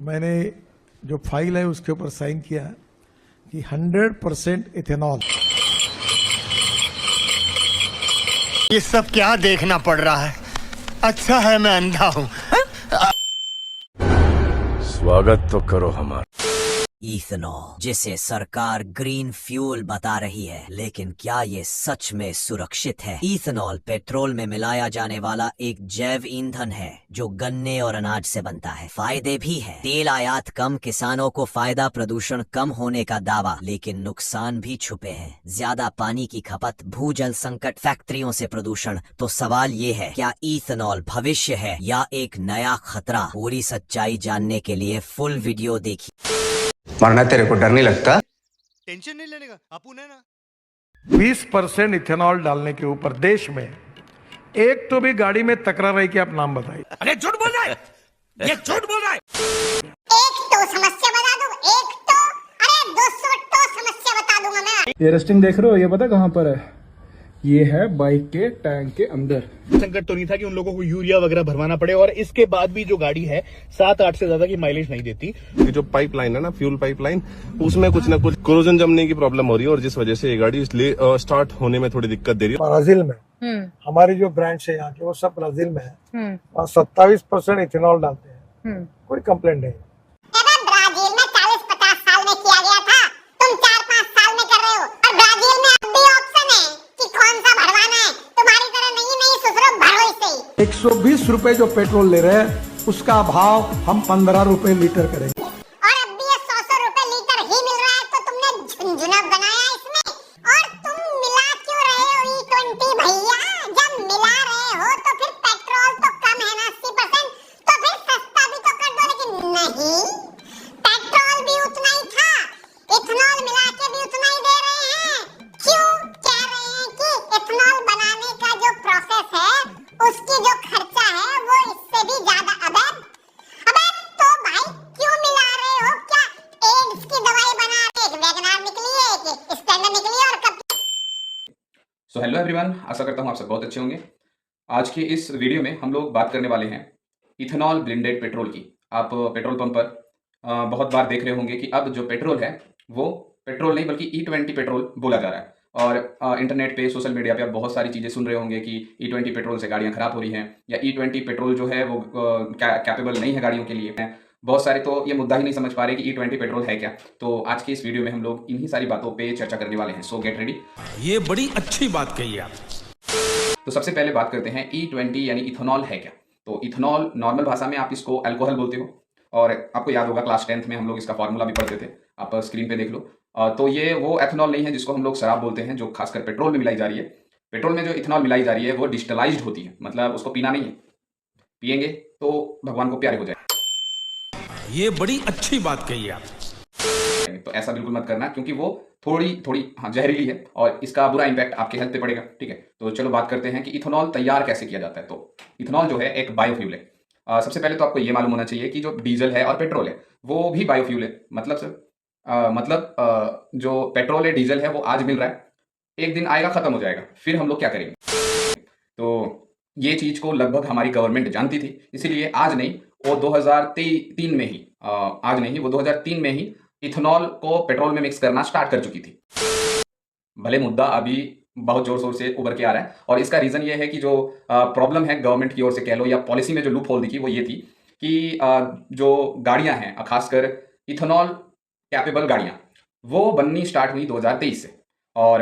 मैंने जो फाइल है उसके ऊपर साइन किया कि 100% इथेनॉल। ये सब क्या देखना पड़ रहा है? अच्छा है मैं अंधा हूँ। स्वागत तो करो हमारा। इथेनॉल जिसे सरकार ग्रीन फ्यूल बता रही है, लेकिन क्या ये सच में सुरक्षित है? इथेनॉल पेट्रोल में मिलाया जाने वाला एक जैव ईंधन है जो गन्ने और अनाज से बनता है। फायदे भी है, तेल आयात कम, किसानों को फायदा, प्रदूषण कम होने का दावा, लेकिन नुकसान भी छुपे हैं। ज्यादा पानी की खपत, भूजल संकट, फैक्ट्रियों से प्रदूषण। तो सवाल ये है, क्या इथेनॉल भविष्य है या एक नया खतरा? पूरी सच्चाई जानने के लिए फुल वीडियो देखिए। मरना तेरे को डर नहीं लगता? टेंशन नहीं लेने का, अपुन है ना। 20% इथेनॉल डालने के ऊपर देश में एक तो भी गाड़ी में तकरार रही कि आप नाम बताइए। अरे झूठ बोल रहा है, ये झूठ बोल रहा है। एक तो समस्या बता दूं, एक तो अरे 200 तो समस्या बता दूंगा मैं। ये रस्टिंग देख रहे हो, ये पता कहाँ पर है? ये है बाइक के टैंक के अंदर। संकट तो नहीं था कि उन लोगों को यूरिया वगैरह भरवाना पड़े, और इसके बाद भी जो गाड़ी है 7-8 से ज्यादा की माइलेज नहीं देती। ये जो पाइपलाइन है ना, फ्यूल पाइपलाइन, उसमें कुछ ना कुछ कोरोजन जमने की प्रॉब्लम हो रही है और जिस वजह से ये गाड़ी इसलिए स्टार्ट होने में थोड़ी दिक्कत दे रही है। ब्राजील में हमारी जो ब्रांच है यहाँ के, वो सब ब्राजील में है और 27% इथेनॉल डालते हैं। कोई कंप्लेंट नहीं। अरे ब्राजील में 40-50 साल में किया गया था, तुम 4-5 साल में कर रहे हो। और ब्राजील में अब भी ऑप्शन है कि कौन सा भरवाना है। तुम्हारी तरह नहीं ससुरो, भरो इसे ही। 120 रुपए जो पेट्रोल ले रहे हैं उसका भाव हम 15 रुपए लीटर करेंगे। और अब भी ये 100 रुपए लीटर ही मिल रहा है, तो तुमने झुंझुना बनाया इसमें। और तुम मिला क्यों रहे हो E20 भैया? जब मिला रहे हो तो फिर पेट्रोल तो कम है ना 80%, तो फिर सस्ता भी तो कर दो। लेकिन नहीं, पेट्रोल भी उतना ही था, इथेनॉल मिला के भी उतना ही दे रहे हैं। क्यों? कह रहे हैं कि इथेनॉल बनाने का जो प्रोसेस है, उसकी जो खर्चा है वो इससे भी ज्यादा। अबे तो भाई क्यों मिला रहे हो? क्या एड्स की दवाई बना रहे? एक वैगनार निकली है, एक स्प्लेंडर निकली है, और कब सो हेलो एवरीवन, आशा करता हूँ आप सब बहुत अच्छे होंगे। आज के इस वीडियो में हम लोग बात करने वाले हैं इथेनॉल ब्लेंडेड पेट्रोल की। आप पेट्रोल पंप पर बहुत बार देख रहे होंगे कि अब जो पेट्रोल है वो पेट्रोल नहीं बल्कि E20 पेट्रोल बोला जा रहा है। और इंटरनेट पे, सोशल मीडिया पे आप बहुत सारी चीज़ें सुन रहे होंगे कि E20 पेट्रोल से गाड़ियाँ ख़राब हो रही हैं, या E20 पेट्रोल जो है वो कैपेबल नहीं है गाड़ियों के लिए। बहुत सारे तो ये मुद्दा ही नहीं समझ पा रहे कि E20 पेट्रोल है क्या। तो आज की इस वीडियो में हम लोग इन्हीं सारी बातों पे चर्चा करने वाले हैं। सो गेट रेडी। ये बड़ी अच्छी बात कही आप। तो सबसे पहले बात करते हैं E20 यानी इथेनॉल है क्या। तो इथेनॉल नॉर्मल भाषा में आप इसको अल्कोहल बोलते हो, और आपको याद होगा क्लास 10th में हम लोग इसका फॉर्मूला भी पढ़ते थे। आप स्क्रीन पे देख लो। तो ये वो एथेनॉल नहीं है जिसको हम लोग शराब बोलते हैं, जो खासकर पेट्रोल में मिलाई जा रही है। पेट्रोल में जो इथेनॉल मिलाई जा रही है वो डिस्टिलाइज्ड होती है, मतलब उसको पीना नहीं है। पिएंगे तो भगवान को प्यारे हो जाए। ये बड़ी अच्छी बात कही आप। तो ऐसा बिल्कुल मत करना, क्योंकि वो थोड़ी जहरीली है और इसका बुरा इंपैक्ट आपके हेल्थ पे पड़ेगा। ठीक है, तो चलो बात करते हैं कि इथेनॉल तैयार कैसे किया जाता है। तो इथेनॉल जो है एक बायोफ्यूल है। सबसे पहले तो आपको ये मालूम होना चाहिए कि जो डीजल है और पेट्रोल है वो भी बायोफ्यूल है। मतलब सर जो पेट्रोल है, डीजल है, वो आज मिल रहा है, एक दिन आएगा खत्म हो जाएगा, फिर हम लोग क्या करेंगे? तो ये चीज को लगभग हमारी गवर्नमेंट जानती थी, इसीलिए आज नहीं वो 2003 में ही आज नहीं वो 2003 में ही इथेनॉल को पेट्रोल में मिक्स करना स्टार्ट कर चुकी थी। भले मुद्दा अभी बहुत जोर शोर से उभर के आ रहा है, और इसका रीजन ये है कि जो प्रॉब्लम है गवर्नमेंट की ओर से कह लो, या पॉलिसी में जो लूप होल दिखी वो ये थी कि जो गाड़ियां हैं, खासकर इथेनॉल कैपेबल गाड़ियां, वो बननी स्टार्ट हुई 2023 से, और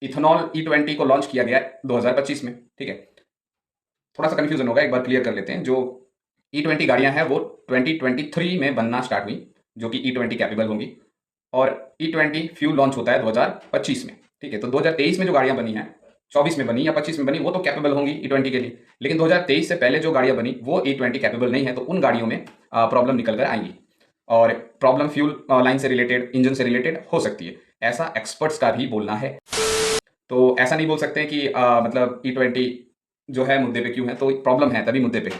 इथेनॉल E20 को लॉन्च किया गया 2025 में। ठीक है, थोड़ा सा कंफ्यूजन होगा, एक बार क्लियर कर लेते हैं। जो E20 गाड़ियां हैं वो 2023 में बनना स्टार्ट हुई, जो कि E20 कैपेबल होंगी, और E20 फ्यूल लॉन्च होता है 2025 में। ठीक है, तो 2023 में जो गाड़ियां बनी हैं, 24 में बनी या 25 में बनी, वो तो कैपेबल होंगी E20 के लिए। लेकिन 2023 से पहले जो गाड़ियां बनी वो E20 कैपेबल नहीं है, तो उन गाड़ियों में प्रॉब्लम निकल कर आएंगी, और प्रॉब्लम फ्यूल लाइन से रिलेटेड, इंजन से रिलेटेड हो सकती है, ऐसा एक्सपर्ट्स का भी बोलना है। तो ऐसा नहीं बोल सकते कि मतलब E20 जो है मुद्दे पे क्यों है, तो प्रॉब्लम है तभी मुद्दे पे।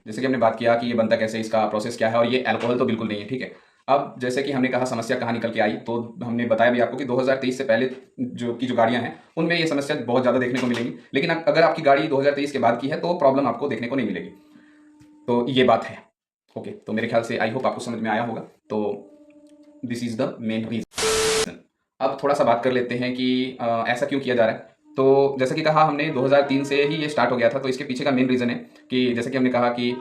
जैसे कि हमने बात किया कि ये बनता कैसे, इसका प्रोसेस क्या है, और ये अल्कोहल तो बिल्कुल नहीं है। ठीक है, अब जैसे कि हमने कहा समस्या कहाँ निकल के आई, तो हमने बताया भी आपको कि 2023 से पहले जो गाड़ियां हैं उनमें ये समस्या बहुत ज़्यादा देखने को मिलेगी। लेकिन अगर आपकी गाड़ी 2023 के बाद की है तो प्रॉब्लम आपको देखने को नहीं मिलेगी। तो ये बात है। ओके, तो मेरे ख्याल से आई होप आपको समझ में आया होगा। तो this is the main reason. अब थोड़ा सा बात कर लेते हैं कि ऐसा क्यों किया जा रहा है। तो जैसा कि कहा हमने 2003 से ही ये स्टार्ट हो गया था। तो इसके पीछे का मेन रीज़न है कि जैसे कि हमने कहा कि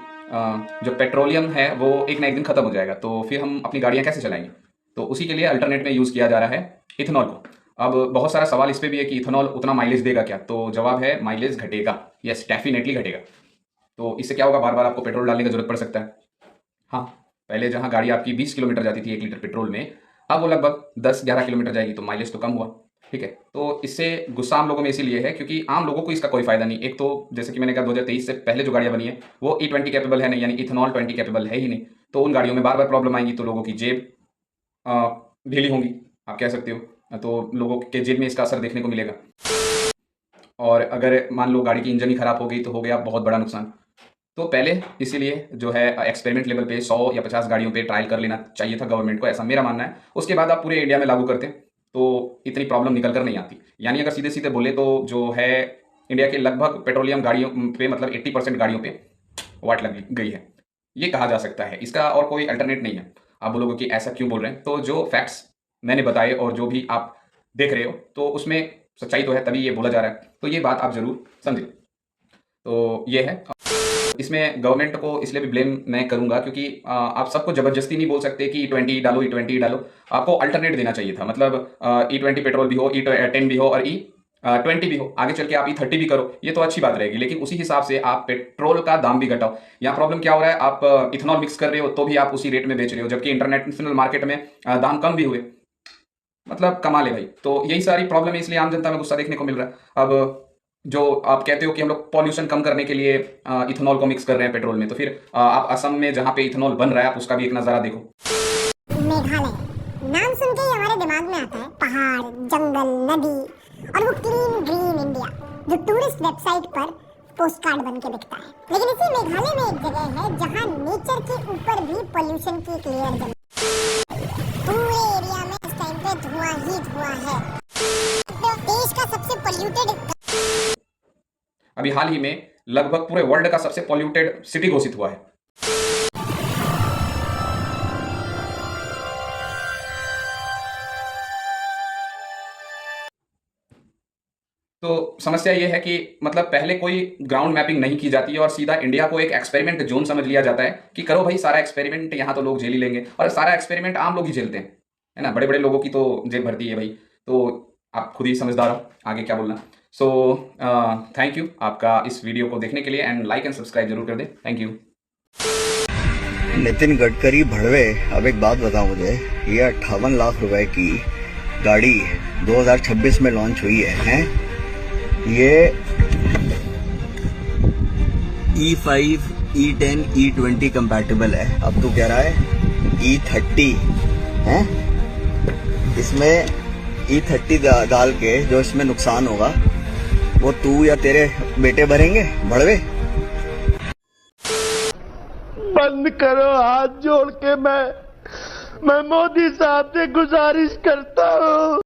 जो पेट्रोलियम है वो एक ना एक दिन ख़त्म हो जाएगा, तो फिर हम अपनी गाड़ियाँ कैसे चलाएंगे। तो उसी के लिए अल्टरनेट में यूज़ किया जा रहा है इथेनॉल को। अब बहुत सारा सवाल इस पर भी है कि इथेनॉल उतना माइलेज देगा क्या। तो जवाब है माइलेज घटेगा, यस डेफिनेटली घटेगा। तो इससे क्या होगा, बार बार आपको पेट्रोल डालने की जरूरत पड़ सकता है। हाँ, पहले जहाँ गाड़ी आपकी 20 किलोमीटर जाती थी 1 लीटर पेट्रोल में, अब वो लगभग 10-11 किलोमीटर जाएगी, तो माइलेज तो कम हुआ। ठीक है, तो इससे गुस्सा आम लोगों में इसीलिए है क्योंकि आम लोगों को इसका कोई फायदा नहीं। एक तो जैसे कि मैंने कहा 2023 से पहले जो गाड़ियाँ बनी है वो E20 कैपेबल है नहीं, यानी इथेनॉल 20 कैपेबल है ही नहीं। तो उन गाड़ियों में बार बार प्रॉब्लम आएंगी, तो लोगों की जेब ढीली होंगी, आप कह सकते हो। तो लोगों के जेब में इसका असर देखने को मिलेगा। और अगर मान लो गाड़ी की इंजन ही खराब हो गई तो हो गया बहुत बड़ा नुकसान। तो पहले इसीलिए जो है एक्सपेरिमेंट लेवल पे 100 या 50 गाड़ियों पे ट्रायल कर लेना चाहिए था गवर्नमेंट को, ऐसा मेरा मानना है। उसके बाद आप पूरे इंडिया में लागू करते तो इतनी प्रॉब्लम निकल कर नहीं आती। यानी अगर सीधे सीधे बोले तो जो है इंडिया के लगभग पेट्रोलियम गाड़ियों पे मतलब 80% गाड़ियों पे वाट लग गई है, ये कहा जा सकता है। इसका और कोई अल्टरनेट नहीं है। आप बोलोगे कि ऐसा क्यों बोल रहे हैं, तो जो फैक्ट्स मैंने बताए और जो भी आप देख रहे हो तो उसमें सच्चाई तो है, तभी ये बोला जा रहा है। तो ये बात आप जरूर समझें। तो ये है, इसमें गवर्नमेंट को इसलिए भी ब्लेम मैं करूंगा क्योंकि आप सबको जबरदस्ती नहीं बोल सकते कि E20 डालो, E20 डालो। आपको अल्टरनेट देना चाहिए था, मतलब E20 पेट्रोल भी हो, E10 भी हो और E20 भी हो। आगे चल के आप E30 भी करो, ये तो अच्छी बात रहेगी, लेकिन उसी हिसाब से आप पेट्रोल का दाम भी घटाओ। यहाँ प्रॉब्लम क्या हो रहा है, आप इथेनॉल मिक्स कर रहे हो तो भी आप उसी रेट में बेच रहे हो, जबकि इंटरनेशनल मार्केट में दाम कम भी हुए, मतलब कमाल है भाई। तो यही सारी प्रॉब्लम है, इसलिए आम जनता में गुस्सा देखने को मिल रहा है। अब जो आप कहते हो कि हम लोग पॉल्यूशन कम करने के लिए इथेनॉल को मिक्स कर रहे हैं पेट्रोल में, तो फिर आप असम में जहाँ पे इथेनॉल बन रहा है आप उसका भी एक नज़ारा देखो। मेघालय नाम सुन के ही हमारे दिमाग में आता है पहाड़, जंगल, नदी और वो क्लीन ग्रीन इंडिया जो टूरिस्ट वेबसाइट पर पोस्ट कार्ड बन के दिखता है। लेकिन इसी मेघालय में एक जगह है जहाँ नेचर के ऊपर भी पॉल्यूशन की एक लेयर जमी। पूरे एरिया में इस टाइम पे धुआं ही धुआं है। तो देश का सबसे पॉल्यूटेड, अभी हाल ही में लगभग पूरे वर्ल्ड का सबसे पॉल्यूटेड सिटी घोषित हुआ है। तो समस्या ये है कि मतलब पहले कोई ग्राउंड मैपिंग नहीं की जाती है और सीधा इंडिया को एक एक्सपेरिमेंट जोन समझ लिया जाता है कि करो भाई सारा एक्सपेरिमेंट, यहाँ तो लोग झेल ही लेंगे। और सारा एक्सपेरिमेंट आम लोग ही झेलते हैं, है ना। बड़े बड़े लोगों की तो जेब भरती है भाई। तो आप खुद ही समझदार हो, आगे क्या बोलना। सो थैंक यू आपका इस वीडियो को देखने के लिए, एंड लाइक एंड सब्सक्राइब जरूर कर दें। Thank you. नितिन गडकरी भड़वे, अब एक बात बताओ मुझे, ये 58 लाख रुपए की गाड़ी 2026 में लॉन्च हुई है? ये E5, E10, E20 कंपैटिबल है। अब तू कह रहा है E30 है, इसमें E30 डाल के जो इसमें नुकसान होगा वो तू या तेरे बेटे भरेंगे भड़वे? बंद करो, हाथ जोड़ के मैं मोदी साहब से गुजारिश करता हूँ।